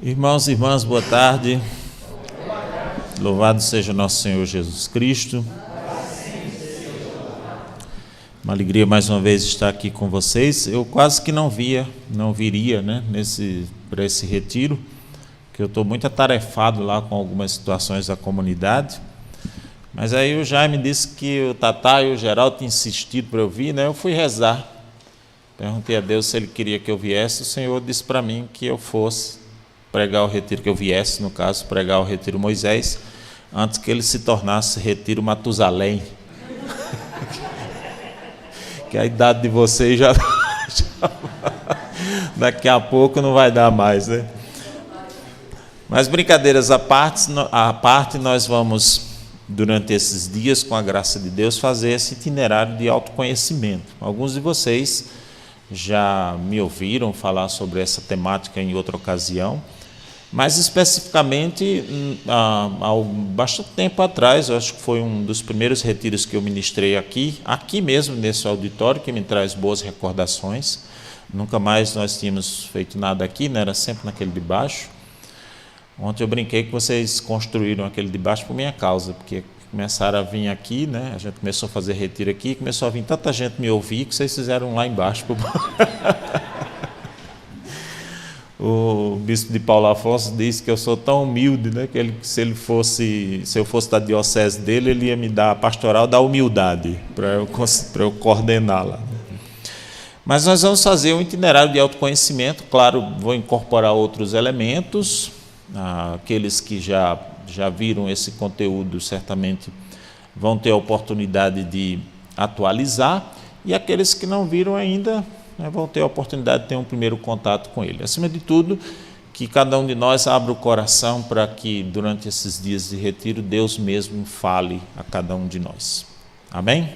Irmãos e irmãs, boa tarde. Louvado seja nosso Senhor Jesus Cristo. Uma alegria mais uma vez estar aqui com vocês. Eu quase que não viria, né, para esse retiro, que eu estou muito atarefado lá com algumas situações da comunidade. Mas aí o Jaime disse que o Tatá e o Geraldo tinham insistido para eu vir, né? Eu fui rezar. Perguntei a Deus se Ele queria que eu viesse. O Senhor disse para mim que eu fosse pregar o retiro, que eu viesse, no caso, pregar o retiro Moisés, antes que ele se tornasse retiro Matusalém. Que a idade de vocês já daqui a pouco não vai dar mais, né? Mas brincadeiras à parte, nós vamos, durante esses dias, com a graça de Deus, fazer esse itinerário de autoconhecimento. Alguns de vocês já me ouviram falar sobre essa temática em outra ocasião, mas especificamente há bastante tempo atrás, eu acho que foi um dos primeiros retiros que eu ministrei aqui mesmo nesse auditório, que me traz boas recordações. Nunca mais nós tínhamos feito nada aqui, né? Era sempre naquele de baixo. Ontem eu brinquei que vocês construíram aquele de baixo por minha causa, porque começaram a vir aqui, né? A gente começou a fazer retiro aqui, começou a vir tanta gente me ouvir que vocês fizeram lá embaixo. O bispo de Paulo Afonso disse que eu sou tão humilde, né, que se eu fosse da diocese dele, ele ia me dar a pastoral da humildade, para eu coordená-la. Mas nós vamos fazer um itinerário de autoconhecimento, claro, vou incorporar outros elementos, aqueles que já viram esse conteúdo certamente vão ter a oportunidade de atualizar, e aqueles que não viram ainda vão ter a oportunidade de ter um primeiro contato com ele. Acima de tudo, que cada um de nós abra o coração para que durante esses dias de retiro Deus mesmo fale a cada um de nós. Amém?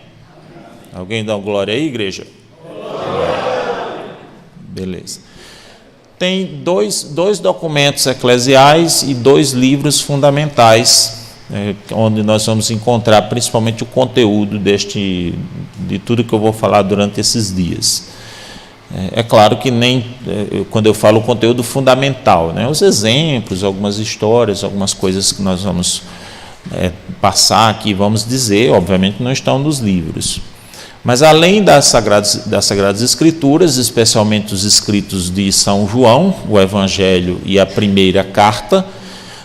Alguém dá uma glória aí, igreja? Glória. Beleza. Tem dois documentos eclesiais e 2 livros fundamentais, onde nós vamos encontrar principalmente o conteúdo de tudo que eu vou falar durante esses dias. É claro que quando eu falo o conteúdo fundamental, né, os exemplos, algumas histórias, algumas coisas que nós vamos passar aqui, vamos dizer, obviamente não estão nos livros. Mas além das Sagradas Escrituras, especialmente os escritos de São João, o Evangelho e a primeira carta,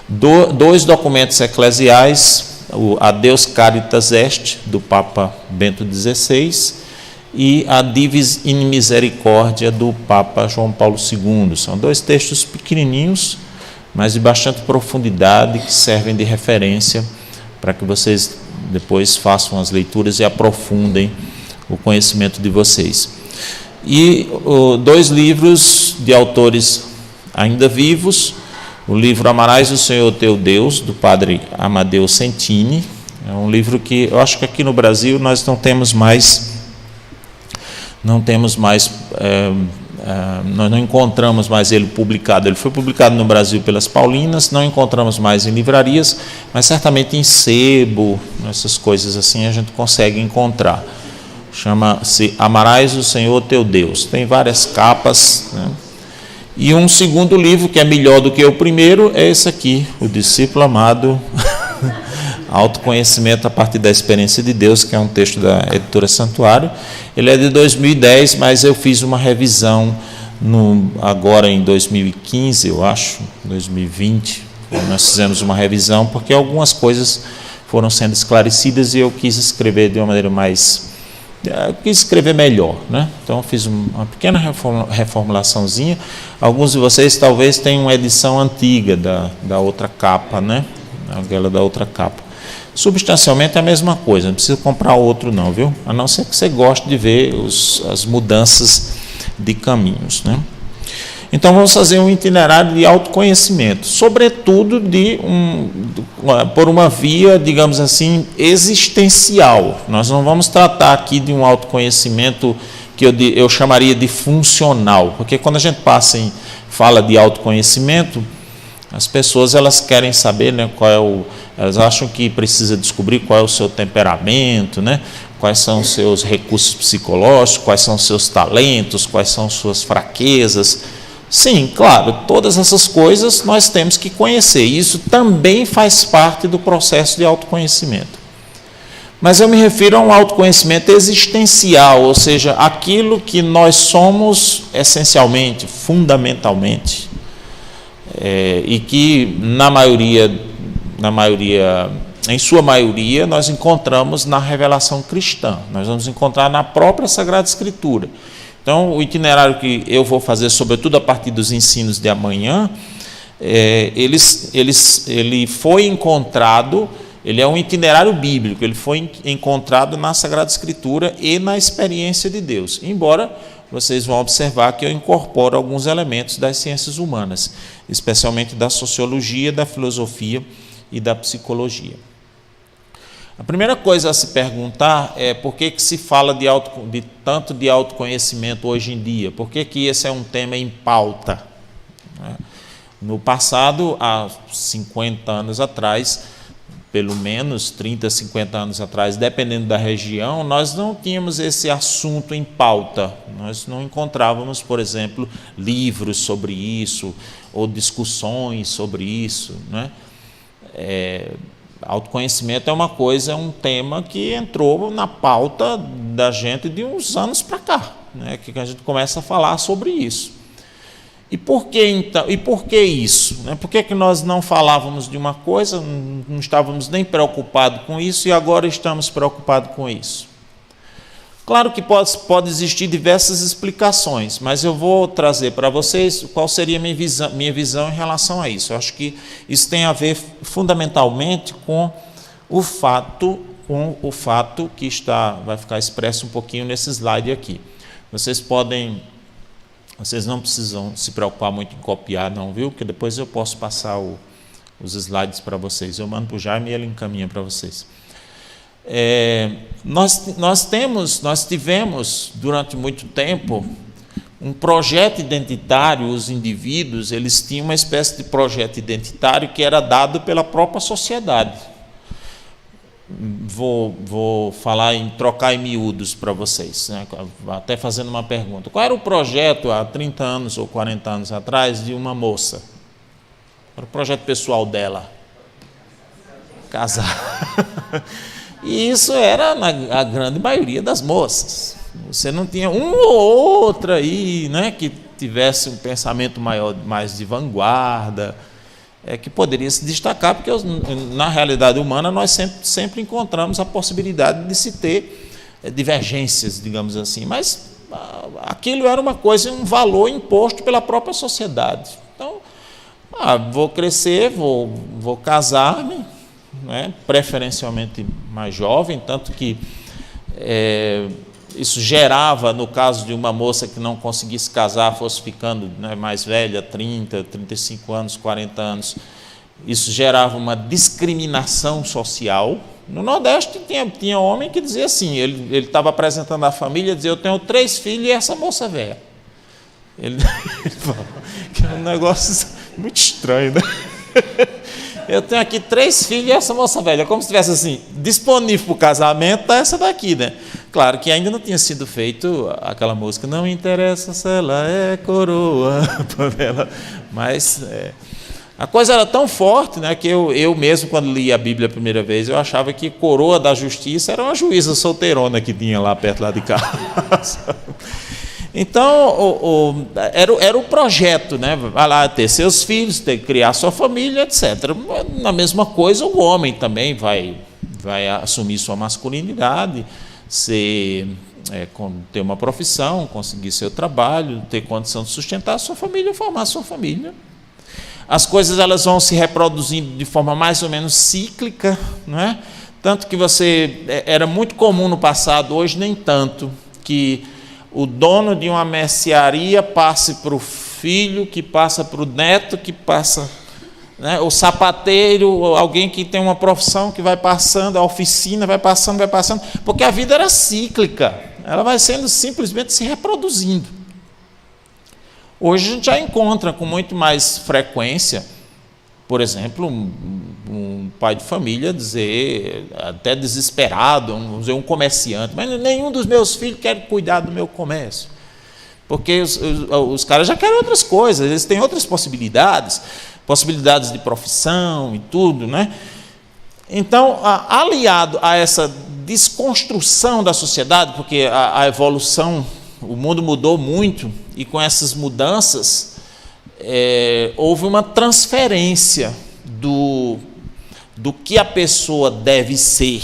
2 documentos eclesiais, o A Deus Caritas Est, do Papa Bento XVI, e a Divis in Misericordia, do Papa João Paulo II. São 2 textos pequenininhos, mas de bastante profundidade, que servem de referência para que vocês depois façam as leituras e aprofundem o conhecimento de vocês. E 2 livros de autores ainda vivos, o livro Amarás o Senhor teu Deus, do padre Amadeu Sentini. É um livro que eu acho que aqui no Brasil nós não temos mais, nós não encontramos mais ele publicado. Ele foi publicado no Brasil pelas Paulinas, não encontramos mais em livrarias, mas certamente em sebo, essas coisas assim a gente consegue encontrar. Chama-se Amarás o Senhor teu Deus. Tem várias capas, né? E um segundo livro que é melhor do que o primeiro é esse aqui, O Discípulo Amado, Autoconhecimento a partir da experiência de Deus, que é um texto da editora Santuário. Ele é de 2010, mas eu fiz uma revisão agora em 2015, eu acho, 2020. Nós fizemos uma revisão porque algumas coisas foram sendo esclarecidas e eu quis escrever de uma maneira quis escrever melhor, né? Então eu fiz uma pequena reformulaçãozinha. Alguns de vocês talvez tenham uma edição antiga da outra capa, né? Aquela da outra capa. Substancialmente é a mesma coisa, não precisa comprar outro não, viu? A não ser que você goste de ver as mudanças de caminhos, né? Então vamos fazer um itinerário de autoconhecimento, sobretudo por uma via, digamos assim, existencial. Nós não vamos tratar aqui de um autoconhecimento que eu chamaria de funcional, porque quando a gente fala de autoconhecimento, as pessoas elas querem saber, né, elas acham que precisa descobrir qual é o seu temperamento, né, quais são os seus recursos psicológicos, quais são os seus talentos, quais são suas fraquezas. Sim, claro, todas essas coisas nós temos que conhecer. Isso também faz parte do processo de autoconhecimento. Mas eu me refiro a um autoconhecimento existencial, ou seja, aquilo que nós somos essencialmente, fundamentalmente, e que em sua maioria, nós encontramos na revelação cristã. Nós vamos encontrar na própria Sagrada Escritura. Então, o itinerário que eu vou fazer, sobretudo a partir dos ensinos de amanhã, ele foi encontrado, ele é um itinerário bíblico, ele foi encontrado na Sagrada Escritura e na experiência de Deus. Embora vocês vão observar que eu incorporo alguns elementos das ciências humanas, especialmente da sociologia, da filosofia e da psicologia. A primeira coisa a se perguntar é por que se fala tanto de autoconhecimento hoje em dia? Por que esse é um tema em pauta? No passado, há 50 anos atrás, pelo menos 30, 50 anos atrás, dependendo da região, nós não tínhamos esse assunto em pauta. Nós não encontrávamos, por exemplo, livros sobre isso, ou discussões sobre isso, né? Autoconhecimento é uma coisa, é um tema que entrou na pauta da gente de uns anos para cá, né, que a gente começa a falar sobre isso. E por que então? E por que isso? Né? Por que nós não falávamos de uma coisa, não estávamos nem preocupados com isso e agora estamos preocupados com isso? Claro que pode existir diversas explicações, mas eu vou trazer para vocês qual seria a minha visão em relação a isso. Eu acho que isso tem a ver fundamentalmente com o fato que vai ficar expresso um pouquinho nesse slide aqui. Vocês não precisam se preocupar muito em copiar, não, viu? Porque depois eu posso passar os slides para vocês. Eu mando para o Jaime e ele encaminha para vocês. Nós tivemos durante muito tempo um projeto identitário. Os indivíduos, eles tinham uma espécie de projeto identitário que era dado pela própria sociedade. Vou trocar em miúdos para vocês, né? Até fazendo uma pergunta. Qual era o projeto há 30 anos ou 40 anos atrás de uma moça? Era o projeto pessoal dela? Casar. E isso era a grande maioria das moças. Você não tinha uma ou outra aí, né, que tivesse um pensamento mais de vanguarda, que poderia se destacar, porque na realidade humana nós sempre encontramos a possibilidade de se ter divergências, digamos assim, mas aquilo era uma coisa, um valor imposto pela própria sociedade. Então, vou crescer, vou casar-me, né, preferencialmente mais jovem, tanto que isso gerava, no caso de uma moça que não conseguisse casar, fosse ficando, né, mais velha, 30, 35 anos, 40 anos, isso gerava uma discriminação social. No Nordeste tinha homem que dizia assim, ele estava apresentando a família, dizia: eu tenho 3 filhos e essa moça velha. Ele falava que é um negócio muito estranho, né? Eu tenho aqui 3 filhos e essa moça velha, como se estivesse assim, disponível para o casamento, tá essa daqui, né? Claro que ainda não tinha sido feito aquela música, não interessa se ela é coroa, mas a coisa era tão forte, né, que eu mesmo, quando li a Bíblia a primeira vez, eu achava que coroa da justiça era uma juíza solteirona que tinha lá perto lá de casa. Então, era o projeto, né? Vai lá ter seus filhos, criar sua família, etc. Na mesma coisa, o homem também vai assumir sua masculinidade, ter uma profissão, conseguir seu trabalho, ter condição de sustentar a sua família, formar a sua família. As coisas elas vão se reproduzindo de forma mais ou menos cíclica, não é? Tanto que era muito comum no passado, hoje nem tanto, que o dono de uma mercearia passe para o filho, que passa para o neto, que passa, né, o sapateiro, alguém que tem uma profissão que vai passando, a oficina vai passando, porque a vida era cíclica, ela vai sendo simplesmente se reproduzindo. Hoje a gente já encontra com muito mais frequência, por exemplo, um pai de família dizer, até desesperado, vamos dizer, um comerciante, mas nenhum dos meus filhos quer cuidar do meu comércio. Porque os caras já querem outras coisas, eles têm outras possibilidades de profissão e tudo, né? Então, aliado a essa desconstrução da sociedade, porque a evolução, o mundo mudou muito, e com essas mudanças houve uma transferência do que a pessoa deve ser.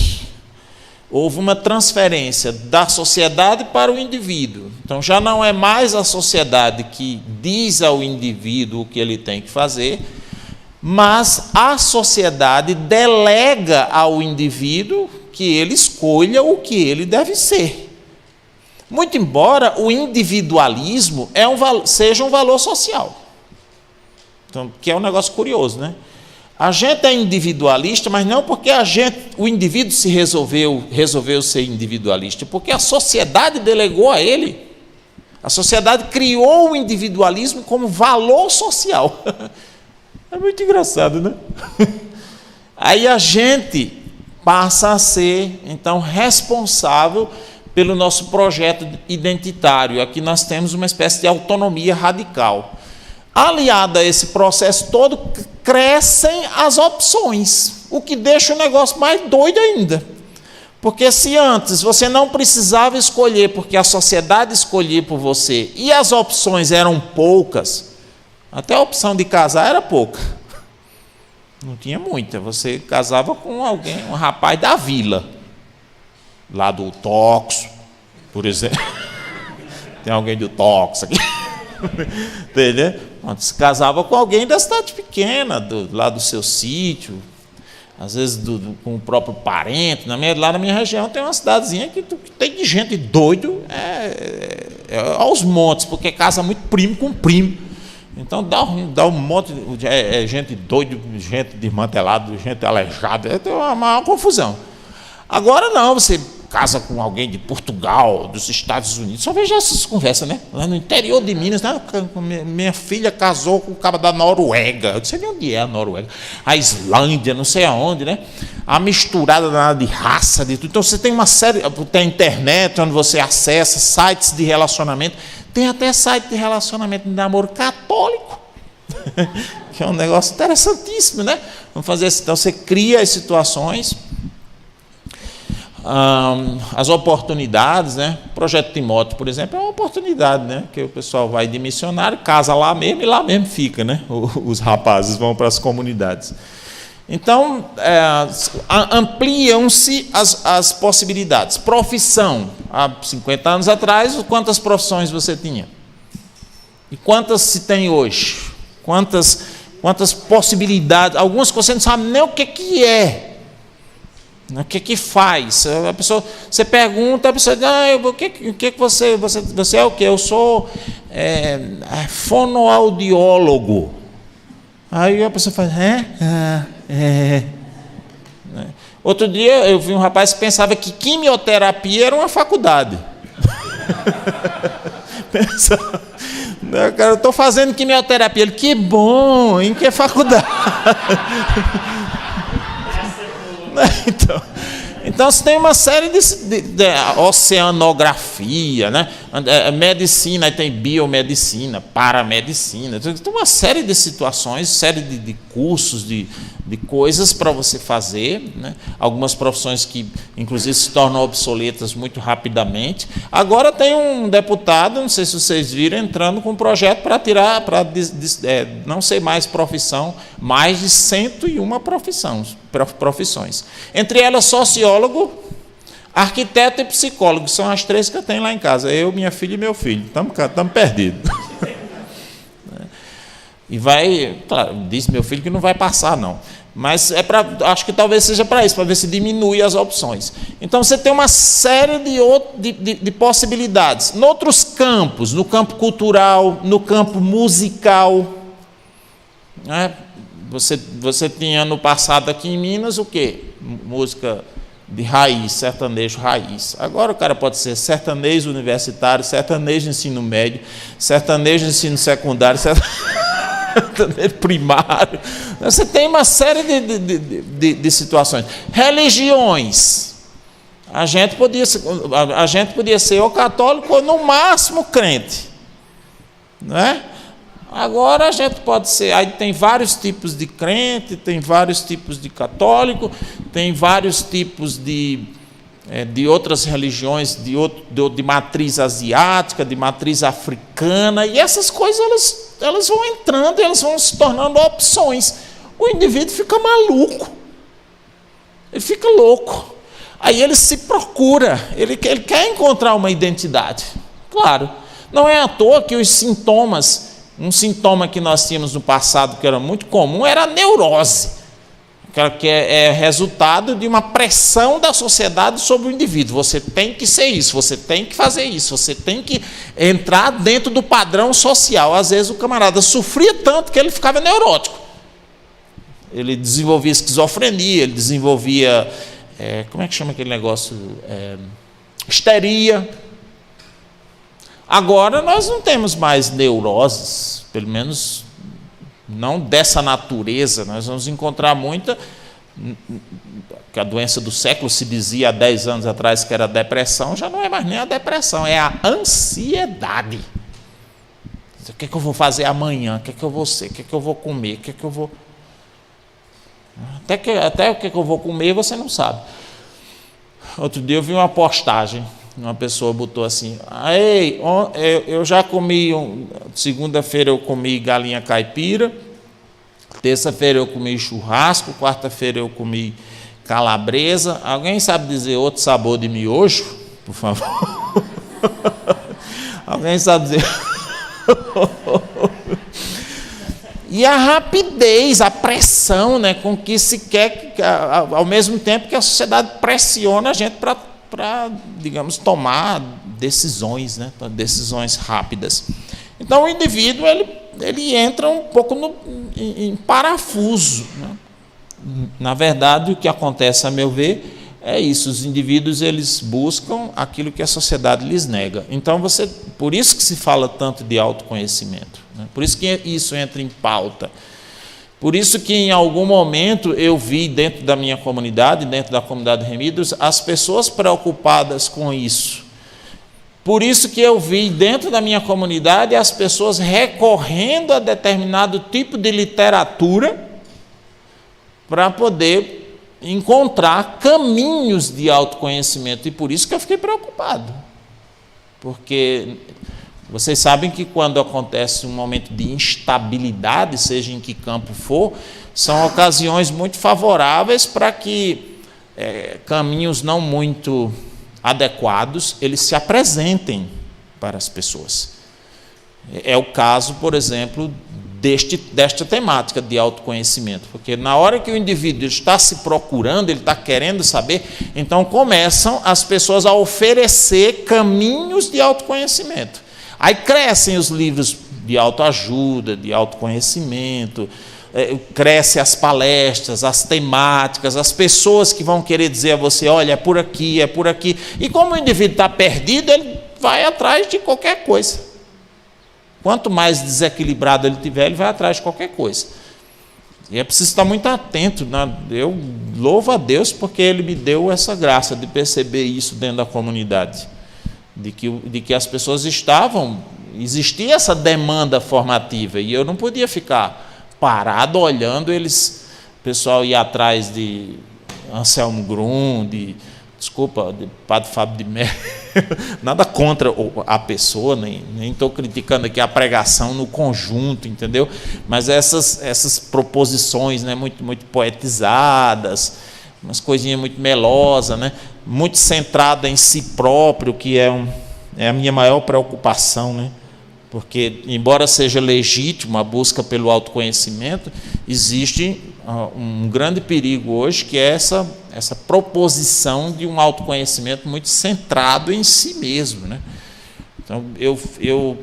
Houve uma transferência da sociedade para o indivíduo. Então, já não é mais a sociedade que diz ao indivíduo o que ele tem que fazer, mas a sociedade delega ao indivíduo que ele escolha o que ele deve ser. Muito embora o individualismo seja um valor social. Então, que é um negócio curioso, né? A gente é individualista, mas não porque o indivíduo resolveu ser individualista, porque a sociedade delegou a ele. A sociedade criou o individualismo como valor social. É muito engraçado, né? Aí a gente passa a ser, então, responsável pelo nosso projeto identitário. Aqui nós temos uma espécie de autonomia radical. Aliada a esse processo todo, crescem as opções, o que deixa o negócio mais doido ainda. Porque se antes você não precisava escolher, porque a sociedade escolhia por você, e as opções eram poucas, até a opção de casar era pouca, não tinha muita. Você casava com alguém, um rapaz da vila, lá do Toxo, por exemplo. Tem alguém do Toxo aqui. Entendeu? Se casava com alguém da cidade pequena, lá do seu sítio, às vezes com o próprio parente. Lá na minha região tem uma cidadezinha que tem de gente doido aos montes, porque casa muito primo com primo. Então dá um monte de gente doida, gente desmantelada, gente aleijada, é uma confusão. Agora não, você casa com alguém de Portugal, dos Estados Unidos, só vejo essas conversas, né? Lá no interior de Minas, né? Minha filha casou com o cara da Noruega. Eu não sei de onde é a Noruega. A Islândia, não sei aonde, né? A misturada de raça, de tudo. Então você tem uma série, tem a internet onde você acessa sites de relacionamento, tem até site de relacionamento de namoro católico, que é um negócio interessantíssimo, né? Vamos fazer assim, então você cria as situações, as oportunidades, né? O projeto Timóteo, por exemplo, é uma oportunidade, né? Que o pessoal vai de missionário, casa lá mesmo e lá mesmo fica, né? Os rapazes vão para as comunidades. Então, ampliam-se as possibilidades. Profissão. Há 50 anos atrás, quantas profissões você tinha? E quantas se tem hoje? Quantas possibilidades? Algumas que você não sabe nem o que é. O que faz? A pessoa, você pergunta, a pessoa diz, o que você é o quê? Eu sou fonoaudiólogo. Aí a pessoa faz, Outro dia eu vi um rapaz que pensava que quimioterapia era uma faculdade. Pensava, cara, eu estou fazendo quimioterapia. Ele, que bom, em que faculdade? Então você tem uma série de oceanografia, né? Medicina, aí tem biomedicina, paramedicina, tem uma série de situações, série de cursos, de coisas para você fazer, né? Algumas profissões que inclusive se tornam obsoletas muito rapidamente. Agora tem um deputado, não sei se vocês viram, entrando com um projeto para tirar, não ser mais profissão, mais de 101 profissões. Entre elas, sociólogo, arquiteto e psicólogo, são as três que eu tenho lá em casa. Eu, minha filha e meu filho. Estamos perdidos. E claro, disse meu filho que não vai passar, não. Mas acho que talvez seja para isso, para ver se diminui as opções. Então você tem uma série de possibilidades. Em outros campos, no campo cultural, no campo musical, né? Você tinha no passado aqui em Minas o quê? Música de raiz, sertanejo raiz. Agora o cara pode ser sertanejo universitário, sertanejo de ensino médio, sertanejo de ensino secundário, sertanejo primário. Você tem uma série de situações. Religiões. A gente podia ser ou católico ou no máximo crente. né? Agora a gente pode ser, aí tem vários tipos de crente, tem vários tipos de católico, tem vários tipos de outras religiões, de matriz asiática, de matriz africana, e essas coisas elas vão entrando, elas vão se tornando opções. O indivíduo fica maluco, ele fica louco, aí ele se procura, ele quer encontrar uma identidade. Claro, não é à toa que os sintomas, um sintoma que nós tínhamos no passado que era muito comum era a neurose, que é resultado de uma pressão da sociedade sobre o indivíduo. Você tem que ser isso, você tem que fazer isso, você tem que entrar dentro do padrão social. Às vezes o camarada sofria tanto que ele ficava neurótico. Ele desenvolvia esquizofrenia, ele desenvolvia, como é que chama aquele negócio? Histeria. Agora nós não temos mais neuroses, pelo menos não dessa natureza. Nós vamos encontrar muita, que a doença do século se dizia há 10 anos atrás que era a depressão, já não é mais nem a depressão, é a ansiedade. O que é que eu vou fazer amanhã? O que é que eu vou ser? O que é que eu vou comer? O que é que eu vou... Até o que é que eu vou comer você não sabe. Outro dia eu vi uma postagem, uma pessoa botou assim: ei, eu já comi, segunda-feira eu comi galinha caipira, terça-feira eu comi churrasco, quarta-feira eu comi calabresa. Alguém sabe dizer outro sabor de miojo, por favor? Alguém sabe dizer? E a rapidez, a pressão, né, com que se quer, ao mesmo tempo que a sociedade pressiona a gente para, digamos, tomar decisões, né, decisões rápidas. Então o indivíduo ele entra um pouco em parafuso, né? Na verdade, o que acontece, a meu ver, é isso: os indivíduos eles buscam aquilo que a sociedade lhes nega. Então por isso que se fala tanto de autoconhecimento, né? Por isso que isso entra em pauta. Por isso que em algum momento eu vi dentro da minha comunidade, dentro da comunidade Remidos, as pessoas preocupadas com isso. Por isso que eu vi dentro da minha comunidade as pessoas recorrendo a determinado tipo de literatura para poder encontrar caminhos de autoconhecimento. E por isso que eu fiquei preocupado. Porque vocês sabem que quando acontece um momento de instabilidade, seja em que campo for, são ocasiões muito favoráveis para que caminhos não muito adequados eles se apresentem para as pessoas. É o caso, por exemplo, desta temática de autoconhecimento, porque na hora que o indivíduo está se procurando, ele está querendo saber, então começam as pessoas a oferecer caminhos de autoconhecimento. Aí crescem os livros de autoajuda, de autoconhecimento, crescem as palestras, as temáticas, as pessoas que vão querer dizer a você: olha, é por aqui, é por aqui. E como o indivíduo está perdido, ele vai atrás de qualquer coisa. Quanto mais desequilibrado ele tiver, ele vai atrás de qualquer coisa. E é preciso estar muito atento, né? Eu louvo a Deus porque Ele me deu essa graça de perceber isso dentro da comunidade. De que as pessoas existia essa demanda formativa, e eu não podia ficar parado olhando o pessoal ir atrás de Anselmo Grum, de Padre Fábio de Mello. Nada contra a pessoa, nem estou criticando aqui a pregação no conjunto, entendeu? Mas essas proposições, né, muito, muito poetizadas, umas coisinhas muito melosas, né, muito centrada em si próprio, que é a minha maior preocupação, né? Porque, embora seja legítima a busca pelo autoconhecimento, existe um grande perigo hoje, que é essa proposição de um autoconhecimento muito centrado em si mesmo, né? Então,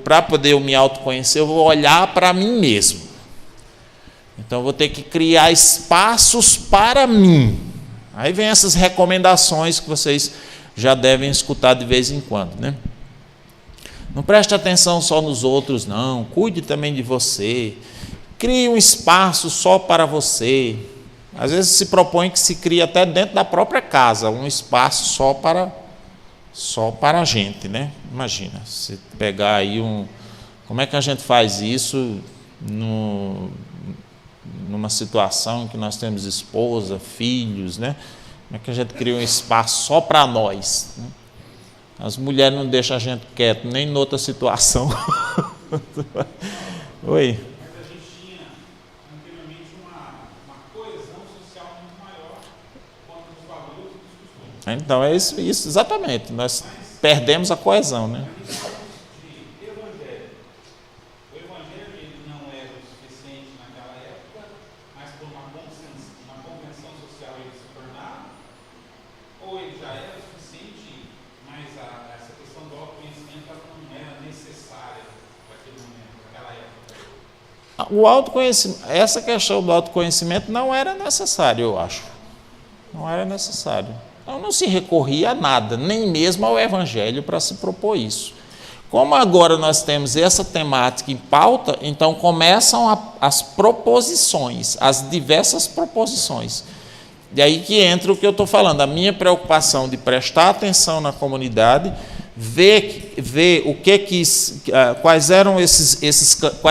para poder me autoconhecer, eu vou olhar para mim mesmo. Então, eu vou ter que criar espaços para mim. Aí vem essas recomendações que vocês já devem escutar de vez em quando, né? Não preste atenção só nos outros, não. Cuide também de você. Crie um espaço só para você. Às vezes se propõe que se crie até dentro da própria casa um espaço só para a gente, né? Imagina, se pegar aí Como é que a gente faz isso numa situação em que nós temos esposa, filhos, né? Como é que a gente cria um espaço só para nós, né? As mulheres não deixam a gente quieto, nem em outra situação. Oi? Mas a gente tinha anteriormente uma coesão social muito maior quanto aos valores e dos costumes. Então é isso exatamente. Nós perdemos a coesão, né? De evangelho. O evangelho ele não era o suficiente naquela época, mas por uma convenção social ele se tornava, ou ele já era o suficiente, mas essa questão do autoconhecimento ela não era necessária para aquele momento, naquela época. O autoconhecimento, essa questão do autoconhecimento não era necessário, eu acho. Não era necessário. Então não se recorria a nada, nem mesmo ao Evangelho para se propor isso. Como agora nós temos essa temática em pauta, então começam as proposições, as diversas proposições. E aí que entra o que eu estou falando, a minha preocupação de prestar atenção na comunidade, ver o quais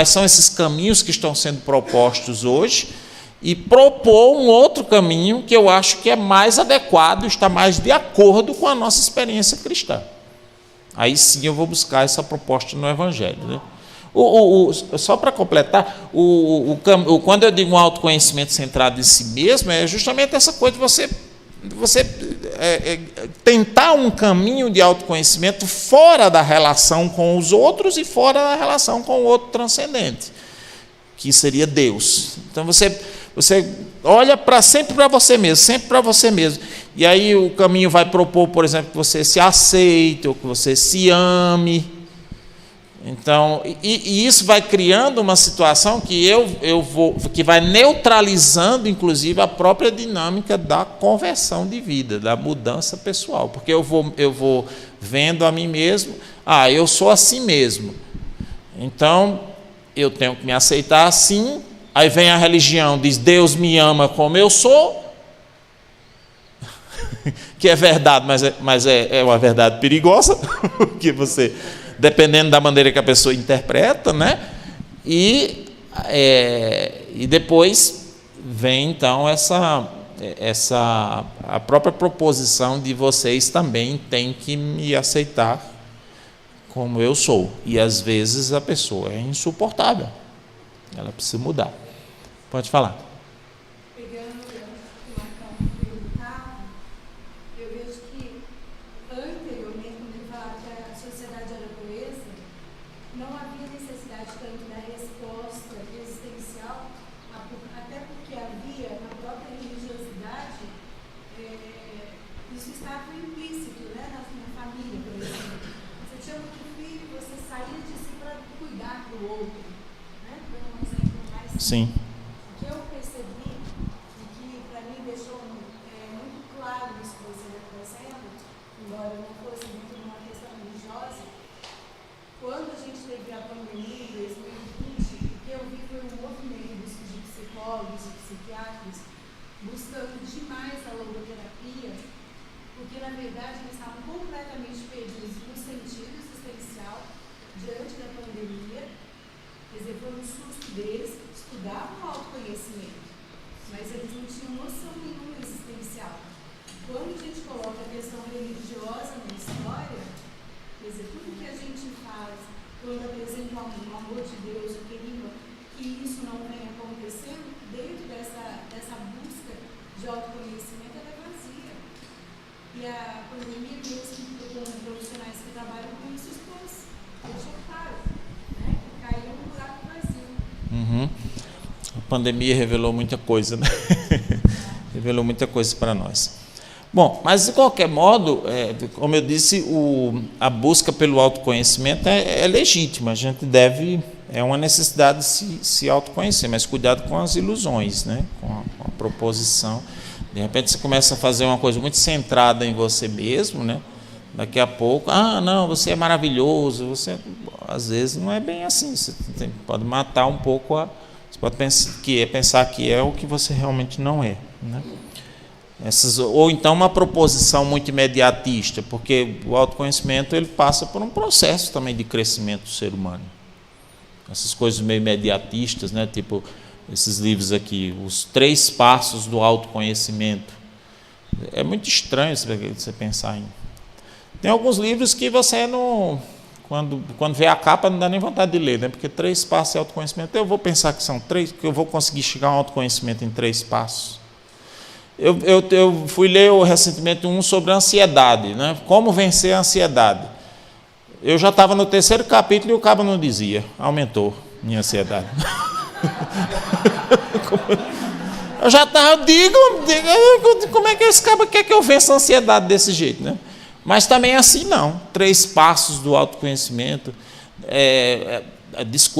são esses caminhos que estão sendo propostos hoje e propor um outro caminho que eu acho que é mais adequado, está mais de acordo com a nossa experiência cristã. Aí sim eu vou buscar essa proposta no Evangelho, né? Só para completar, quando eu digo um autoconhecimento centrado em si mesmo, é justamente essa coisa de você tentar um caminho de autoconhecimento fora da relação com os outros e fora da relação com o outro transcendente, que seria Deus. Então você olha sempre para você mesmo, sempre para você mesmo. E aí o caminho vai propor, por exemplo, que você se aceite ou que você se ame. Então, e isso vai criando uma situação que vai neutralizando, inclusive, a própria dinâmica da conversão de vida, da mudança pessoal. Porque eu vou vendo a mim mesmo, eu sou assim mesmo. Então, eu tenho que me aceitar assim. Aí vem a religião, diz, Deus me ama como eu sou, que é verdade, mas é uma verdade perigosa, porque você... dependendo da maneira que a pessoa interpreta, né? E depois vem então a própria proposição de vocês também têm que me aceitar como eu sou. E às vezes a pessoa é insuportável, ela precisa mudar. Pode falar. Sim. O que eu percebi, e que para mim deixou muito claro isso que você está trazendo, embora não fosse muito uma questão religiosa, quando a gente teve a pandemia em 2020, o que eu vi foi um movimento de psicólogos e psiquiatras buscando demais a logoterapia, porque na verdade eles estavam completamente perdidos no sentido existencial diante da pandemia. Quer dizer, foi um susto deles, estudavam o autoconhecimento, mas eles não tinham noção nenhuma existencial. Quando a gente coloca a questão religiosa na história, quer dizer, tudo que a gente faz, quando apresenta o amor de Deus, eu queria que isso não venha acontecendo, dentro dessa busca de autoconhecimento, ela é vazia. E a pandemia mesmo, com profissionais que trabalham com isso, expôs, deixou claro, né? Caiu num buraco vazio. Uhum. A pandemia revelou muita coisa, né? Revelou muita coisa para nós. Bom, mas de qualquer modo, como eu disse, a busca pelo autoconhecimento é legítima. A gente é uma necessidade de se autoconhecer, mas cuidado com as ilusões, né? Com a proposição. De repente você começa a fazer uma coisa muito centrada em você mesmo, né? Daqui a pouco, não, você é maravilhoso, às vezes não é bem assim, você pode matar um pouco, você pode pensar que é o que você realmente não é, né? Ou então uma proposição muito imediatista, porque o autoconhecimento ele passa por um processo também de crescimento do ser humano. essas coisas meio imediatistas, né? Tipo esses livros aqui, Os 3 Passos do Autoconhecimento. É muito estranho você pensar em... Tem alguns livros que você não... Quando vê a capa não dá nem vontade de ler, né? Porque 3 passos de autoconhecimento, eu vou pensar que são 3, que eu vou conseguir chegar ao autoconhecimento em 3 passos. Eu fui ler recentemente um sobre a ansiedade, né? Como vencer a ansiedade. Eu já estava no 3º capítulo e o cabo não dizia, aumentou minha ansiedade. Eu já estava, digo, como é que esse cabo quer que eu vença a ansiedade desse jeito, né? Mas também é assim não. 3 passos do autoconhecimento.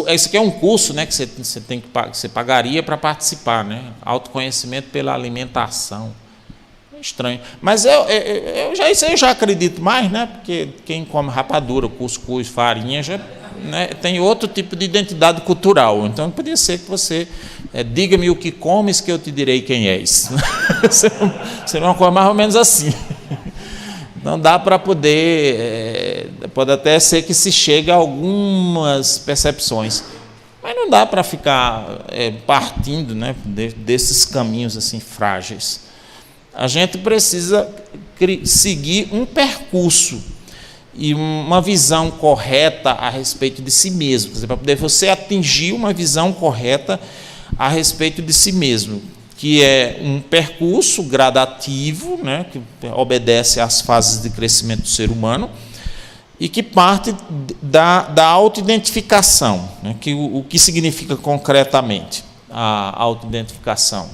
Esse aqui é um curso, né, que você pagaria para participar, né? Autoconhecimento pela alimentação. É estranho. Mas isso aí eu já acredito mais, né? Porque quem come rapadura, cuscuz, farinha, já, né, tem outro tipo de identidade cultural. Então podia ser que você diga-me o que comes que eu te direi quem és. Seria uma coisa mais ou menos assim. Não dá para poder, pode até ser que se chegue a algumas percepções, mas não dá para ficar partindo, né, desses caminhos assim frágeis. A gente precisa seguir um percurso e uma visão correta a respeito de si mesmo, para poder você atingir uma visão correta a respeito de si mesmo, que é um percurso gradativo, né, que obedece às fases de crescimento do ser humano e que parte da autoidentificação, né, o que significa concretamente a autoidentificação.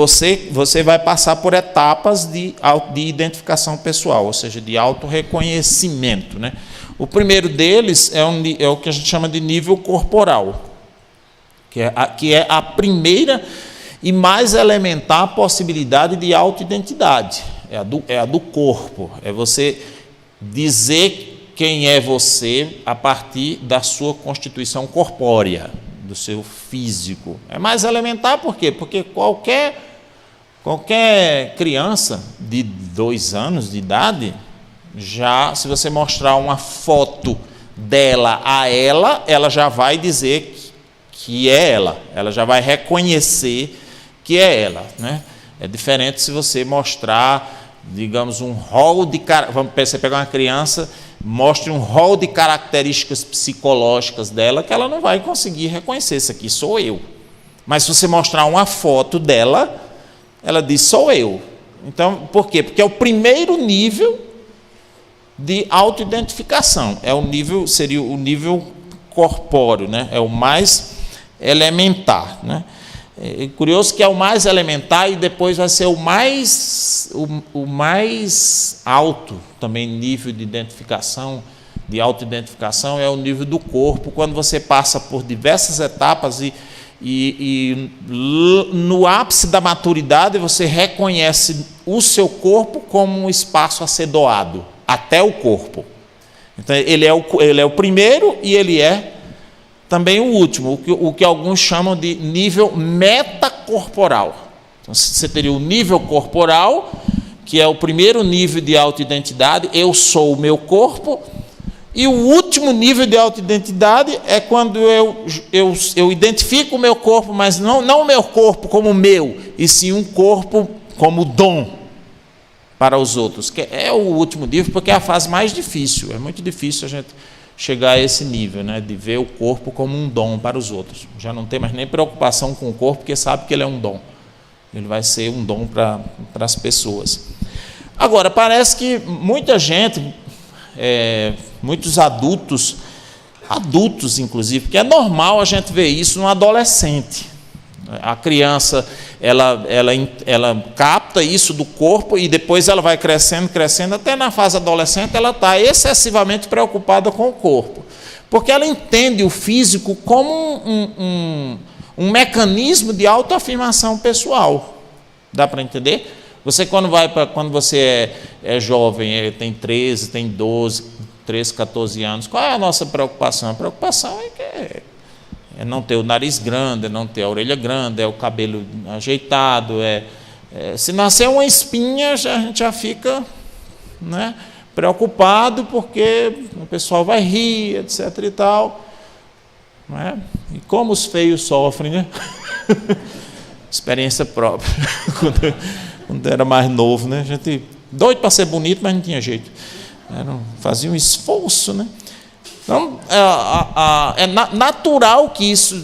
Você vai passar por etapas de identificação pessoal, ou seja, de autorreconhecimento, né? O primeiro deles é o que a gente chama de nível corporal, que é a primeira e mais elementar possibilidade de autoidentidade, é a do corpo, é você dizer quem é você a partir da sua constituição corpórea, do seu físico. É mais elementar por quê? Porque qualquer criança de 2 anos de idade, já se você mostrar uma foto dela a ela já vai dizer que é ela já vai reconhecer que é ela, né? É diferente se você mostrar, digamos, um rol de... Você pegar uma criança, mostre um rol de características psicológicas dela que ela não vai conseguir reconhecer. Isso aqui sou eu. Mas se você mostrar uma foto dela, ela diz, sou eu. Então, por quê? Porque é o primeiro nível de autoidentificação. Seria o nível corpóreo, né? É o mais elementar, né? É curioso que é o mais elementar e depois vai ser o mais alto também nível de identificação, de autoidentificação, é o nível do corpo, quando você passa por diversas etapas e no ápice da maturidade você reconhece o seu corpo como um espaço a ser doado, até o corpo. Então ele é o primeiro e ele é também o último, o que alguns chamam de nível metacorporal. Então, você teria o nível corporal, que é o primeiro nível de autoidentidade, eu sou o meu corpo, e o último nível de autoidentidade é quando eu identifico o meu corpo, mas não o meu corpo como meu, e sim um corpo como dom para os outros, que é o último nível, porque é a fase mais difícil, é muito difícil a gente chegar a esse nível, né, de ver o corpo como um dom para os outros. Já não tem mais nem preocupação com o corpo, porque sabe que ele é um dom. Ele vai ser um dom para as pessoas. Agora, parece que muita gente, muitos adultos inclusive, porque é normal a gente ver isso no adolescente. A criança, ela capta isso do corpo e depois ela vai crescendo, até na fase adolescente ela está excessivamente preocupada com o corpo, porque ela entende o físico como um mecanismo de autoafirmação pessoal. Dá para entender? Você quando você é jovem, tem 13, tem 12, 13, 14 anos, qual é a nossa preocupação? A preocupação é que é não ter o nariz grande, é não ter a orelha grande, é o cabelo ajeitado, se nascer uma espinha, a gente já fica, né, preocupado, porque o pessoal vai rir, etc. e tal. Não é? E como os feios sofrem, né? Experiência própria. Quando era mais novo, né? A gente doido para ser bonito, mas não tinha jeito. Fazia um esforço, né? Então, é natural que isso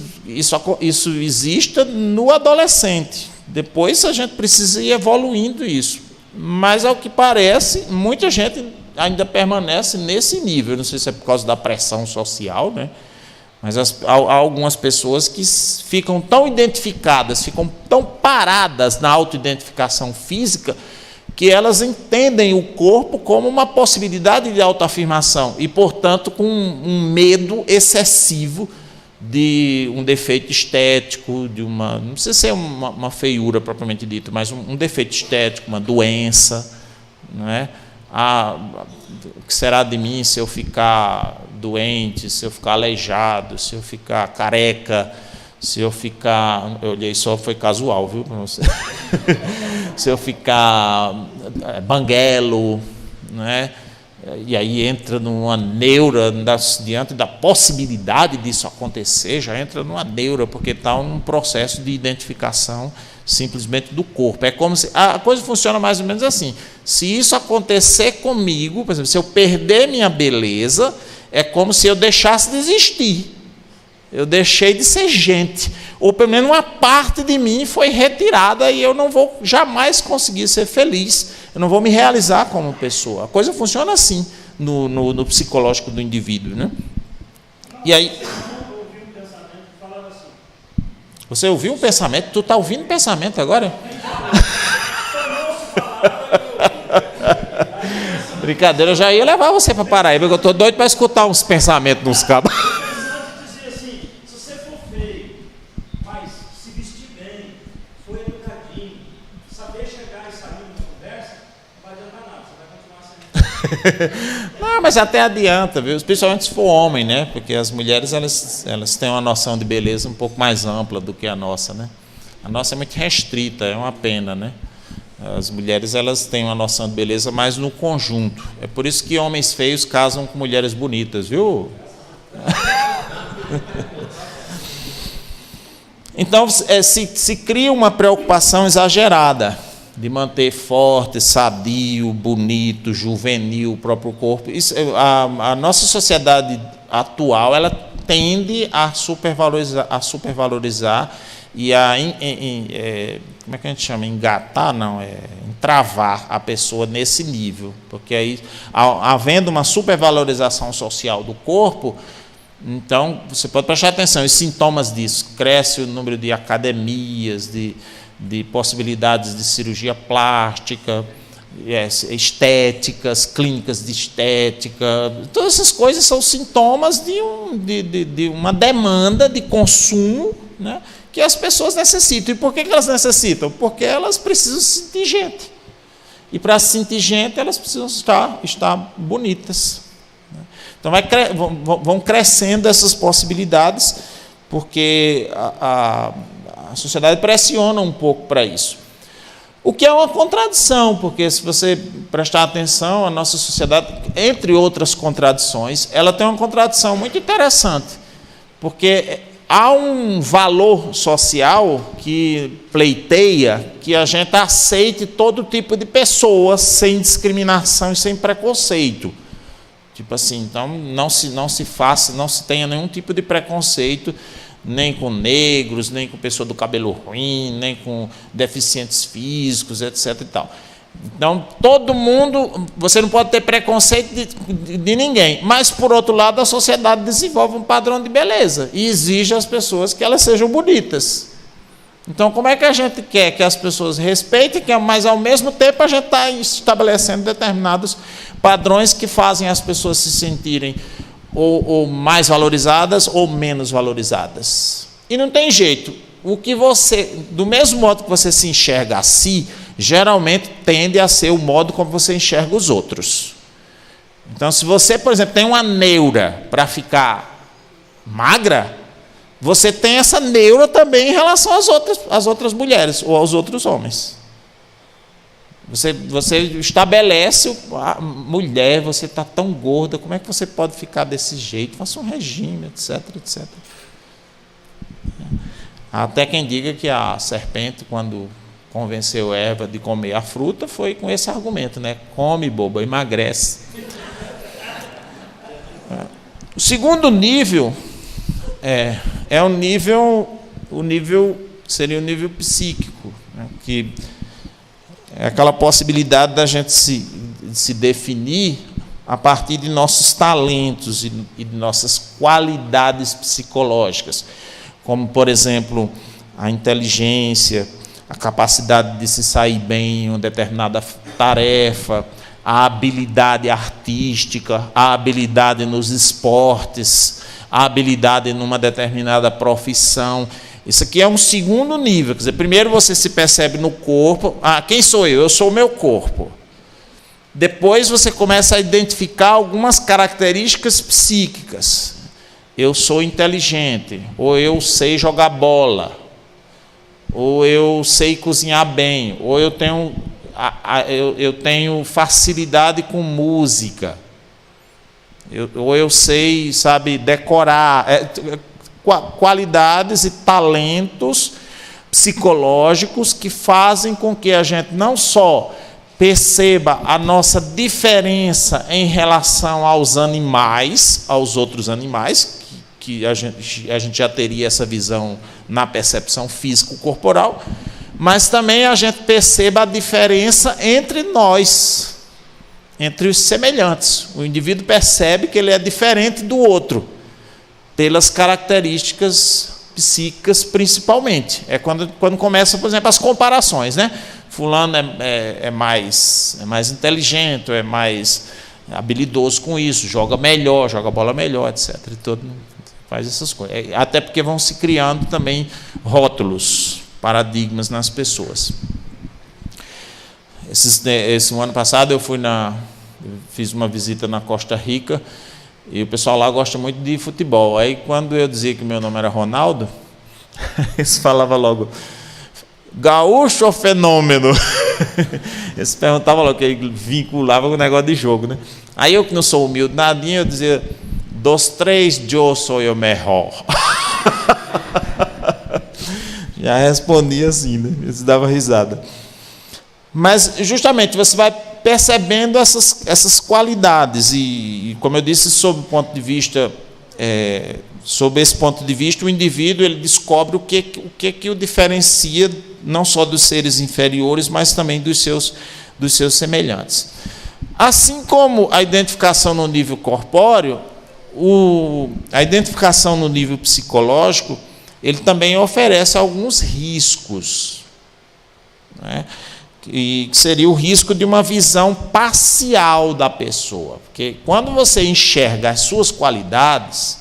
exista no adolescente. Depois a gente precisa ir evoluindo isso. Mas, ao que parece, muita gente ainda permanece nesse nível. Não sei se é por causa da pressão social, né? Mas há algumas pessoas que ficam tão identificadas, ficam tão paradas na autoidentificação física, que elas entendem o corpo como uma possibilidade de autoafirmação e, portanto, com um medo excessivo de um defeito estético, não precisa ser uma feiura propriamente dita, mas um defeito estético, uma doença, não é? O que será de mim se eu ficar doente, se eu ficar aleijado, se eu ficar careca, se eu ficar... Eu olhei só, foi casual, viu? Se eu ficar banguelo, não é? E aí entra numa neura, diante da possibilidade disso acontecer, já entra numa neura, porque está num processo de identificação simplesmente do corpo. É como se... A coisa funciona mais ou menos assim. Se isso acontecer comigo, por exemplo, se eu perder minha beleza, é como se eu deixasse de existir. Eu deixei de ser gente. Ou pelo menos uma parte de mim foi retirada e eu não vou jamais conseguir ser feliz. Eu não vou me realizar como pessoa. A coisa funciona assim no psicológico do indivíduo, né? E aí... Você ouviu um pensamento? Tu está ouvindo pensamento agora? Brincadeira, eu já ia levar você para Paraíba, porque eu estou doido para escutar uns pensamentos nos cabos. Dizer assim, se você for feio, mas se vestir bem, for educadinho, saber chegar e sair numa conversa, não vai adiantar nada, você vai continuar sendo. Não, mas até adianta, viu? Principalmente se for homem, né? Porque as mulheres elas têm uma noção de beleza um pouco mais ampla do que a nossa, né? A nossa é muito restrita, é uma pena, né? As mulheres elas têm uma noção de beleza mais no conjunto. É por isso que homens feios casam com mulheres bonitas, viu? Então se cria uma preocupação exagerada de manter forte, sadio, bonito, juvenil o próprio corpo. A nossa sociedade atual ela tende a supervalorizar e como é que a gente chama? Engatar? Não, entravar a pessoa nesse nível. Porque aí, havendo uma supervalorização social do corpo, então você pode prestar atenção, os sintomas disso, cresce o número de academias, de possibilidades de cirurgia plástica, estéticas, clínicas de estética, todas essas coisas são sintomas de uma demanda de consumo, né, que as pessoas necessitam. E por que elas necessitam? Porque elas precisam se sentir gente. E para se sentir gente, elas precisam estar bonitas. Então vão crescendo essas possibilidades, porque a sociedade pressiona um pouco para isso. O que é uma contradição, porque se você prestar atenção, a nossa sociedade, entre outras contradições, ela tem uma contradição muito interessante, porque há um valor social que pleiteia que a gente aceite todo tipo de pessoa sem discriminação e sem preconceito. Tipo assim, então não se tenha nenhum tipo de preconceito, nem com negros, nem com pessoa do cabelo ruim, nem com deficientes físicos, etc. e tal. Então, todo mundo, você não pode ter preconceito de ninguém, mas, por outro lado, a sociedade desenvolve um padrão de beleza e exige às pessoas que elas sejam bonitas. Então, como é que a gente quer que as pessoas respeitem, mas, ao mesmo tempo, a gente está estabelecendo determinados padrões que fazem as pessoas se sentirem ou mais valorizadas ou menos valorizadas. E não tem jeito. Do mesmo modo que você se enxerga a si, geralmente tende a ser o modo como você enxerga os outros. Então, se você, por exemplo, tem uma neura para ficar magra, você tem essa neura também em relação às outras mulheres ou aos outros homens. Você estabelece a mulher, você está tão gorda, como é que você pode ficar desse jeito? Faça um regime, etc, etc. Até quem diga que a serpente, quando convenceu Eva de comer a fruta, foi com esse argumento, né? Come, boba, emagrece. O segundo nível é o nível seria o nível psíquico, né? Que é aquela possibilidade da gente se definir a partir de nossos talentos e de nossas qualidades psicológicas, como, por exemplo, a inteligência, a capacidade de se sair bem em uma determinada tarefa, a habilidade artística, a habilidade nos esportes, a habilidade numa determinada profissão. Isso aqui é um segundo nível. Quer dizer, primeiro você se percebe no corpo. Quem sou eu? Eu sou o meu corpo. Depois você começa a identificar algumas características psíquicas. Eu sou inteligente, ou eu sei jogar bola, ou eu sei cozinhar bem, ou eu tenho facilidade com música, ou eu sei, decorar. Qualidades e talentos psicológicos que fazem com que a gente não só perceba a nossa diferença em relação aos animais, aos outros animais, que a gente já teria essa visão na percepção físico-corporal, mas também a gente perceba a diferença entre nós, entre os semelhantes. O indivíduo percebe que ele é diferente do outro, pelas características psíquicas principalmente. É quando começam, por exemplo, as comparações, né? Fulano é mais inteligente, é mais habilidoso com isso, joga melhor, joga bola melhor, etc. E todo mundo faz essas coisas. Até porque vão se criando também rótulos, paradigmas nas pessoas. Esse ano passado eu fiz uma visita na Costa Rica, e o pessoal lá gosta muito de futebol. Aí, quando eu dizia que meu nome era Ronaldo, eles falavam logo, gaúcho ou fenômeno? Eles perguntavam logo, que ele vinculava com o negócio de jogo, né? Aí eu, que não sou humilde nadinha, eu dizia, dos três, eu sou o melhor. Já respondia assim, né? Eles davam risada. Mas, justamente, você vai percebendo essas qualidades e, como eu disse, sob esse ponto de vista, o indivíduo ele descobre o que o diferencia não só dos seres inferiores, mas também dos seus semelhantes. Assim como a identificação no nível corpóreo, a identificação no nível psicológico, ele também oferece alguns riscos, né? E que seria o risco de uma visão parcial da pessoa. Porque quando você enxerga as suas qualidades,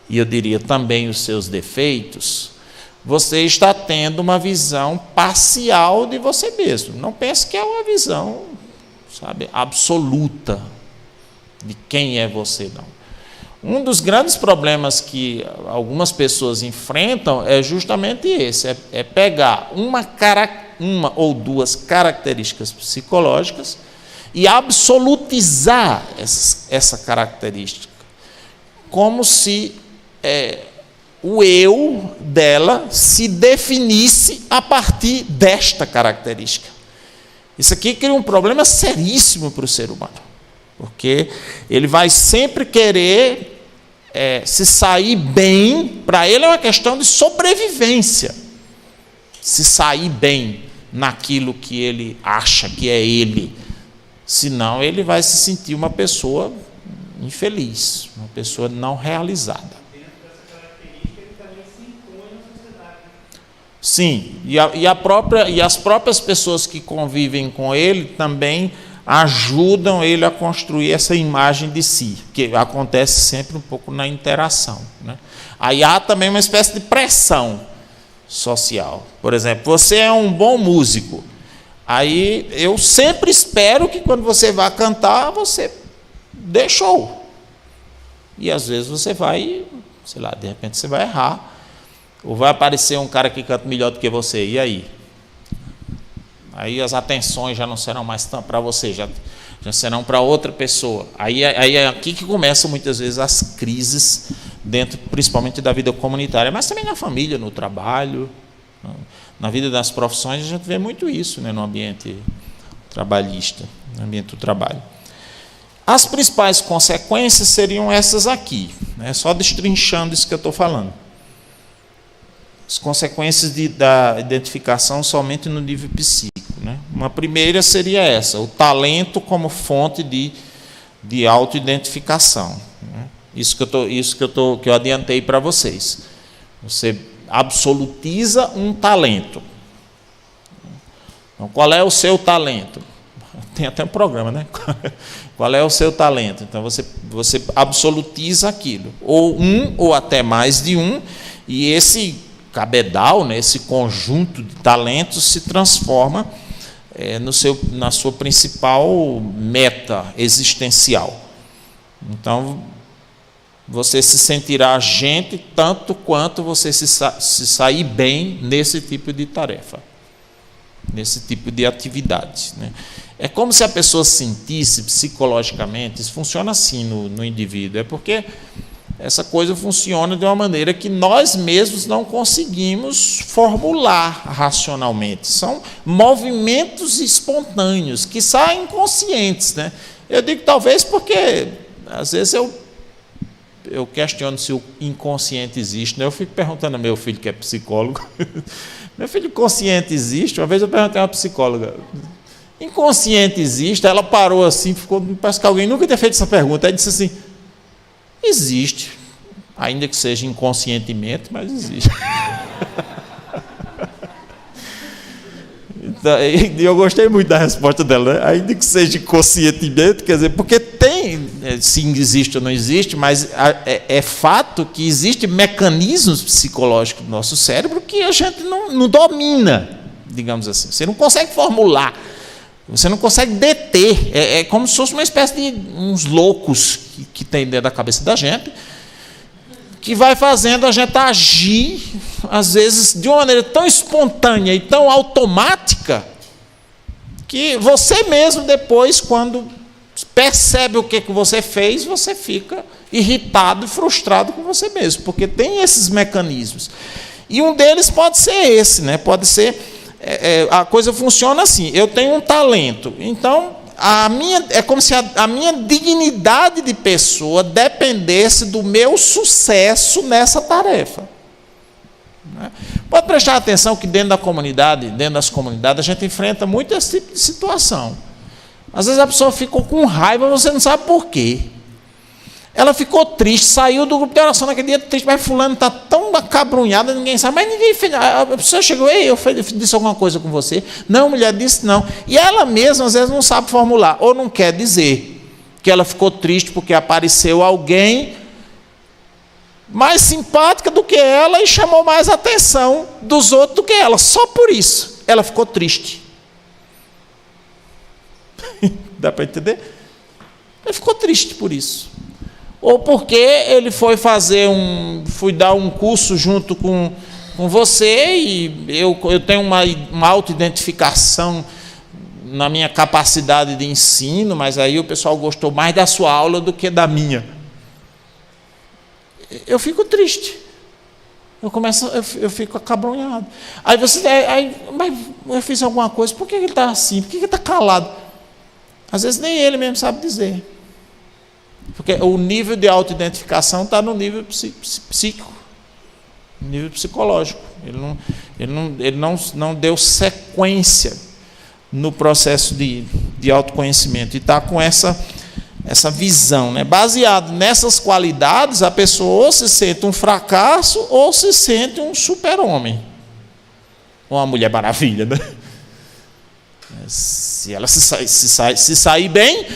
e eu diria também os seus defeitos, você está tendo uma visão parcial de você mesmo. Não pense que é uma visão, absoluta de quem é você, não. Um dos grandes problemas que algumas pessoas enfrentam é justamente esse, é pegar uma ou duas características psicológicas e absolutizar essa característica, como se o eu dela se definisse a partir desta característica. Isso aqui cria um problema seríssimo para o ser humano, porque ele vai sempre querer se sair bem. Para ele é uma questão de sobrevivência, se sair bem naquilo que ele acha que é ele, senão ele vai se sentir uma pessoa infeliz, uma pessoa não realizada. Dentro dessa característica, ele também se impõe na sociedade. Sim, e as próprias pessoas que convivem com ele também ajudam ele a construir essa imagem de si, que acontece sempre um pouco na interação, né? Aí há também uma espécie de pressão social. Por exemplo, você é um bom músico, aí eu sempre espero que quando você vai cantar, você dê show. E às vezes você vai, de repente você vai errar, ou vai aparecer um cara que canta melhor do que você, e aí? Aí as atenções já não serão mais para você, já serão para outra pessoa. Aí é aqui que começam muitas vezes as crises dentro principalmente da vida comunitária, mas também na família, no trabalho, na vida das profissões. A gente vê muito isso, né, no ambiente trabalhista, no ambiente do trabalho. As principais consequências seriam essas aqui, né, só destrinchando isso que eu estou falando. As consequências da identificação somente no nível psíquico, né? Uma primeira seria essa, o talento como fonte de autoidentificação, né? Isso que eu adiantei para vocês. Você absolutiza um talento. Então, qual é o seu talento? Tem até um programa, né? Qual é o seu talento? Então, você absolutiza aquilo. Ou um, ou até mais de um, e esse cabedal, né, esse conjunto de talentos se transforma na sua principal meta existencial. Então, você se sentirá agente tanto quanto você se sair bem nesse tipo de tarefa, nesse tipo de atividade, né? É como se a pessoa sentisse psicologicamente, isso funciona assim no indivíduo, é porque essa coisa funciona de uma maneira que nós mesmos não conseguimos formular racionalmente. São movimentos espontâneos, que saem inconscientes, né? Eu digo talvez porque, às vezes, eu questiono se o inconsciente existe, né? Eu fico perguntando ao meu filho, que é psicólogo, meu filho, inconsciente existe? Uma vez eu perguntei a uma psicóloga, inconsciente existe? Ela parou assim, parece que alguém nunca tinha feito essa pergunta. Aí disse assim, existe, ainda que seja inconscientemente, mas existe. Então, eu gostei muito da resposta dela, né? Ainda que seja inconscientemente, quer dizer, porque tem, se existe ou não existe, mas é fato que existem mecanismos psicológicos do nosso cérebro que a gente não domina, digamos assim. Você não consegue formular, você não consegue deter. É como se fosse uma espécie de uns loucos que tem dentro da cabeça da gente, que vai fazendo a gente agir, às vezes, de uma maneira tão espontânea e tão automática, que você mesmo, depois, quando percebe o que você fez, você fica irritado e frustrado com você mesmo, porque tem esses mecanismos. E um deles pode ser esse, né? Pode ser... a coisa funciona assim, eu tenho um talento, então é como se a minha dignidade de pessoa dependesse do meu sucesso nessa tarefa. Pode prestar atenção que dentro das comunidades, a gente enfrenta muito esse tipo de situação. Às vezes a pessoa ficou com raiva, você não sabe por quê. Ela ficou triste, saiu do grupo de oração naquele dia triste, mas fulano está tão acabrunhado, ninguém sabe, mas ninguém fez. A pessoa chegou, ei, eu disse alguma coisa com você? Não, mulher disse não. E ela mesma, às vezes, não sabe formular, ou não quer dizer que ela ficou triste porque apareceu alguém mais simpática do que ela e chamou mais atenção dos outros do que ela. Só por isso ela ficou triste. Dá para entender? Ela ficou triste por isso. Ou porque ele foi dar um curso junto com você e eu tenho uma autoidentificação na minha capacidade de ensino, mas aí o pessoal gostou mais da sua aula do que da minha. Eu fico triste. Eu fico acabrunhado. Aí mas eu fiz alguma coisa, por que ele está assim? Por que ele está calado? Às vezes nem ele mesmo sabe dizer. Porque o nível de autoidentificação está no nível psíquico, no nível psicológico. Ele não deu sequência no processo de autoconhecimento. E está com essa visão, né? Baseado nessas qualidades, a pessoa ou se sente um fracasso ou se sente um super-homem. Uma mulher maravilha, né? Se ela se sair bem,